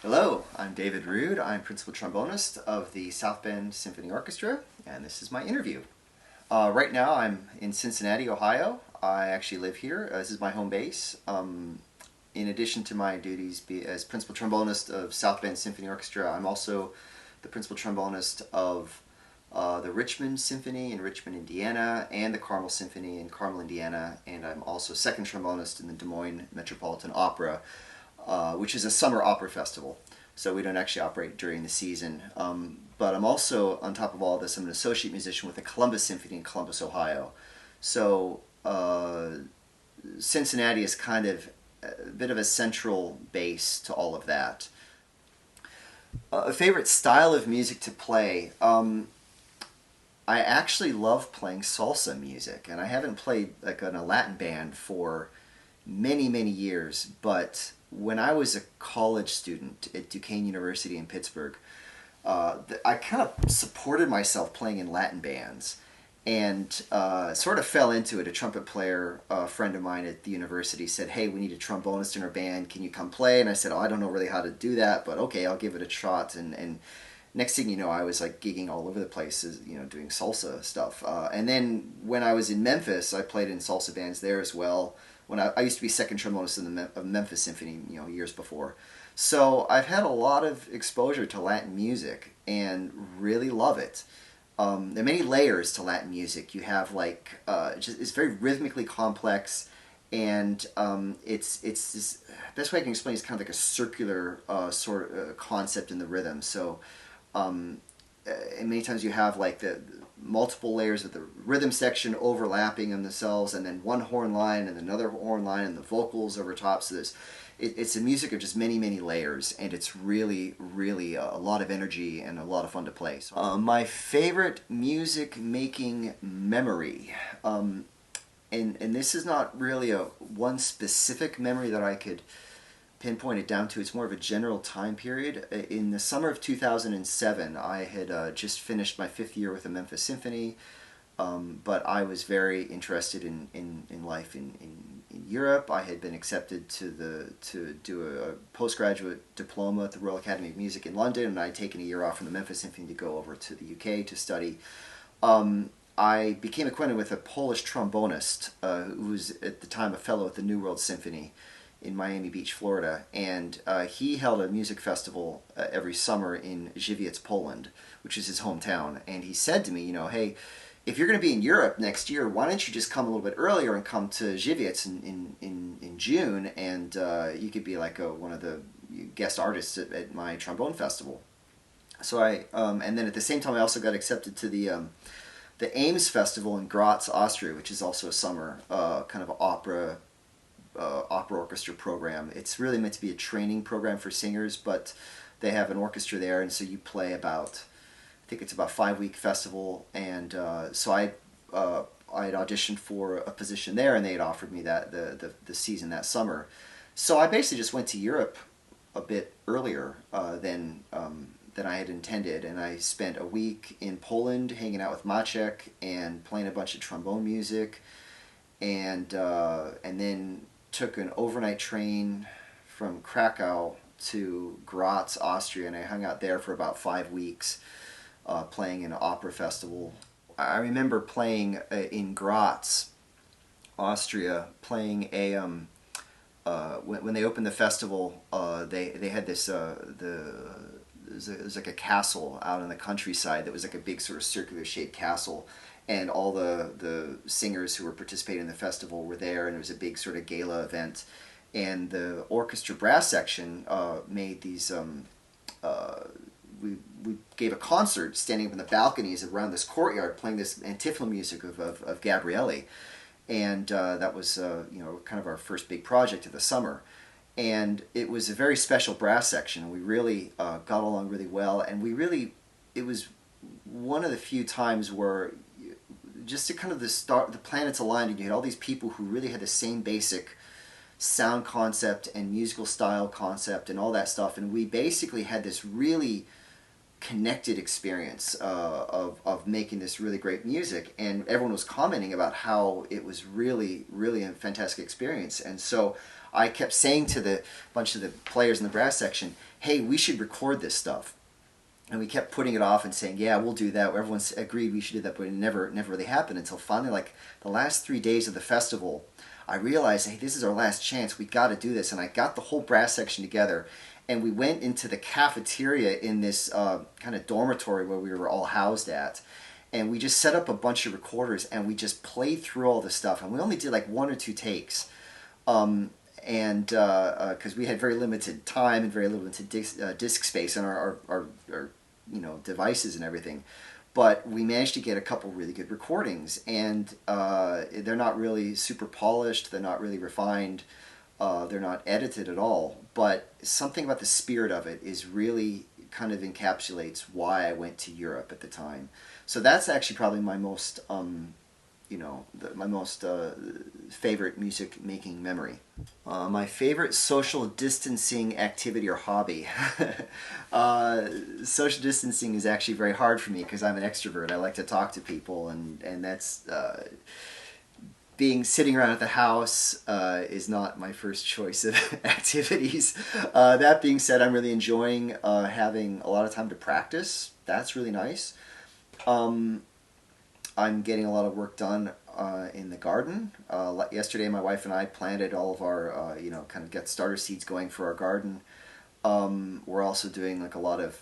Hello, I'm David Roode. I'm principal trombonist of the South Bend Symphony Orchestra, and this is my interview. Right now I'm in Cincinnati, Ohio. I actually live here. This is my home base. In addition to my duties as principal trombonist of South Bend Symphony Orchestra, I'm also the principal trombonist of the Richmond Symphony in Richmond, Indiana, and the Carmel Symphony in Carmel, Indiana, and I'm also second trombonist in the Des Moines Metropolitan Opera, which is a summer opera festival. So we don't actually operate during the season. But I'm also, on top of all this, I'm an associate musician with the Columbus Symphony in Columbus, Ohio. So Cincinnati is kind of a bit of a central base to all of that. A favorite style of music to play. I actually love playing salsa music, and I haven't played like in a Latin band for many, many years, but when I was a college student at Duquesne University in Pittsburgh, I kind of supported myself playing in Latin bands and sort of fell into it. A trumpet player, a friend of mine at the university, said, "Hey, we need a trombonist in our band. Can you come play?" And I said, "Oh, I don't know really how to do that, but okay, I'll give it a shot." And next thing you know, I was like gigging all over the place, doing salsa stuff. And then when I was in Memphis, I played in salsa bands there as well. When I used to be second trombonist in the Memphis Symphony, years before. So I've had a lot of exposure to Latin music and really love it. There are many layers to Latin music. You have it's very rhythmically complex, and it's this best way I can explain is kind of like a circular sort of concept in the rhythm. So and many times you have like the multiple layers of the rhythm section overlapping on themselves, and then one horn line and another horn line and the vocals over top. So it's a music of just many, many layers, and it's really, really a lot of energy and a lot of fun to play. So, my favorite music making memory, and this is not really a one specific memory that I could pinpoint it down to. It's more of a general time period. In the summer of 2007, I had just finished my 5th year with the Memphis Symphony, but I was very interested in life in Europe. I had been accepted to do a postgraduate diploma at the Royal Academy of Music in London, and I had taken a year off from the Memphis Symphony to go over to the UK to study. I became acquainted with a Polish trombonist who was at the time a fellow at the New World Symphony in Miami Beach, Florida, and he held a music festival every summer in Żywiec, Poland, which is his hometown. And he said to me, hey, if you're going to be in Europe next year, why don't you just come a little bit earlier and come to Żywiec in June, and you could be like one of the guest artists at my trombone festival. So and then at the same time, I also got accepted to the Ames Festival in Graz, Austria, which is also a summer kind of opera orchestra program. It's really meant to be a training program for singers, but they have an orchestra there, and so you play about, I think it's about 5-week festival, and so I had auditioned for a position there, and they had offered me that the season that summer. So I basically just went to Europe a bit earlier than I had intended, and I spent a week in Poland hanging out with Maciek and playing a bunch of trombone music, and then took an overnight train from Krakow to Graz, Austria, and I hung out there for about 5 weeks playing in an opera festival. I remember playing in Graz, Austria, playing when they opened the festival, they had this it was like a castle out in the countryside that was like a big sort of circular shaped castle, and all the singers who were participating in the festival were there, and it was a big sort of gala event. And the orchestra brass section made these. We gave a concert standing up in the balconies around this courtyard, playing this antiphonal music of Gabrielli, and that was kind of our first big project of the summer. And it was a very special brass section. We really got along really well, and it was one of the few times where just to kind of the planets aligned, and you had all these people who really had the same basic sound concept and musical style concept and all that stuff, and we basically had this really connected experience of making this really great music, and everyone was commenting about how it was really, really a fantastic experience. And so I kept saying to the bunch of the players in the brass section, hey, we should record this stuff. And we kept putting it off and saying, yeah, we'll do that. Everyone's agreed we should do that, but it never really happened until finally, like, the last 3 days of the festival, I realized, hey, this is our last chance. We got to do this. And I got the whole brass section together, and we went into the cafeteria in this kind of dormitory where we were all housed at. And we just set up a bunch of recorders, and we just played through all the stuff. And we only did like 1 or 2 takes. And because we had very limited time and very limited disk space on our devices and everything, but we managed to get a couple really good recordings, and they're not really super polished, they're not really refined, they're not edited at all, but something about the spirit of it is really kind of encapsulates why I went to Europe at the time. So that's actually probably my most favorite music making memory. My favorite social distancing activity or hobby. Social distancing is actually very hard for me because I'm an extrovert. I like to talk to people, and that's sitting around at the house is not my first choice of activities. That being said, I'm really enjoying having a lot of time to practice. That's really nice. I'm getting a lot of work done in the garden. Yesterday, my wife and I planted all of our, kind of get starter seeds going for our garden. We're also doing like a lot of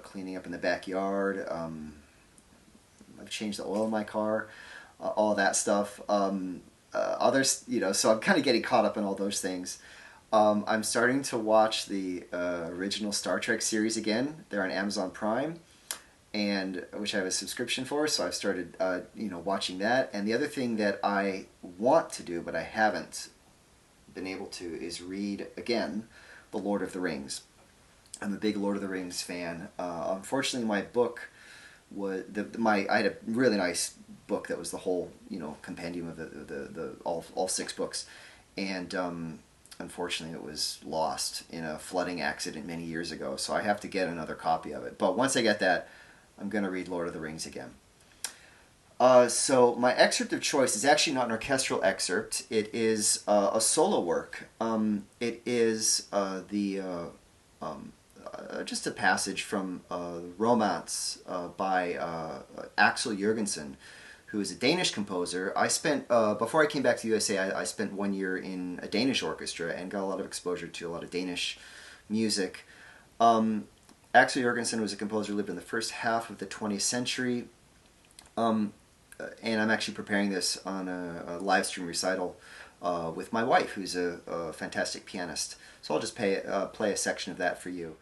cleaning up in the backyard. I've changed the oil in my car, all of that stuff. Others, so I'm kind of getting caught up in all those things. I'm starting to watch the original Star Trek series again. They're on Amazon Prime, and which I have a subscription for, so I've started, watching that. And the other thing that I want to do, but I haven't been able to, is read again The Lord of the Rings. I'm a big Lord of the Rings fan. Unfortunately, my book was I had a really nice book that was the whole compendium of the all 6 books, and unfortunately it was lost in a flooding accident many years ago. So I have to get another copy of it. But once I get that, I'm going to read Lord of the Rings again. So my excerpt of choice is actually not an orchestral excerpt. It is a solo work. It is just a passage from Romance by Axel Jørgensen, who is a Danish composer. I spent, before I came back to the USA, I spent 1 year in a Danish orchestra and got a lot of exposure to a lot of Danish music. Axel Jørgensen was a composer who lived in the first half of the 20th century. And I'm actually preparing this on a live stream recital with my wife, who's a fantastic pianist. So I'll just play a section of that for you.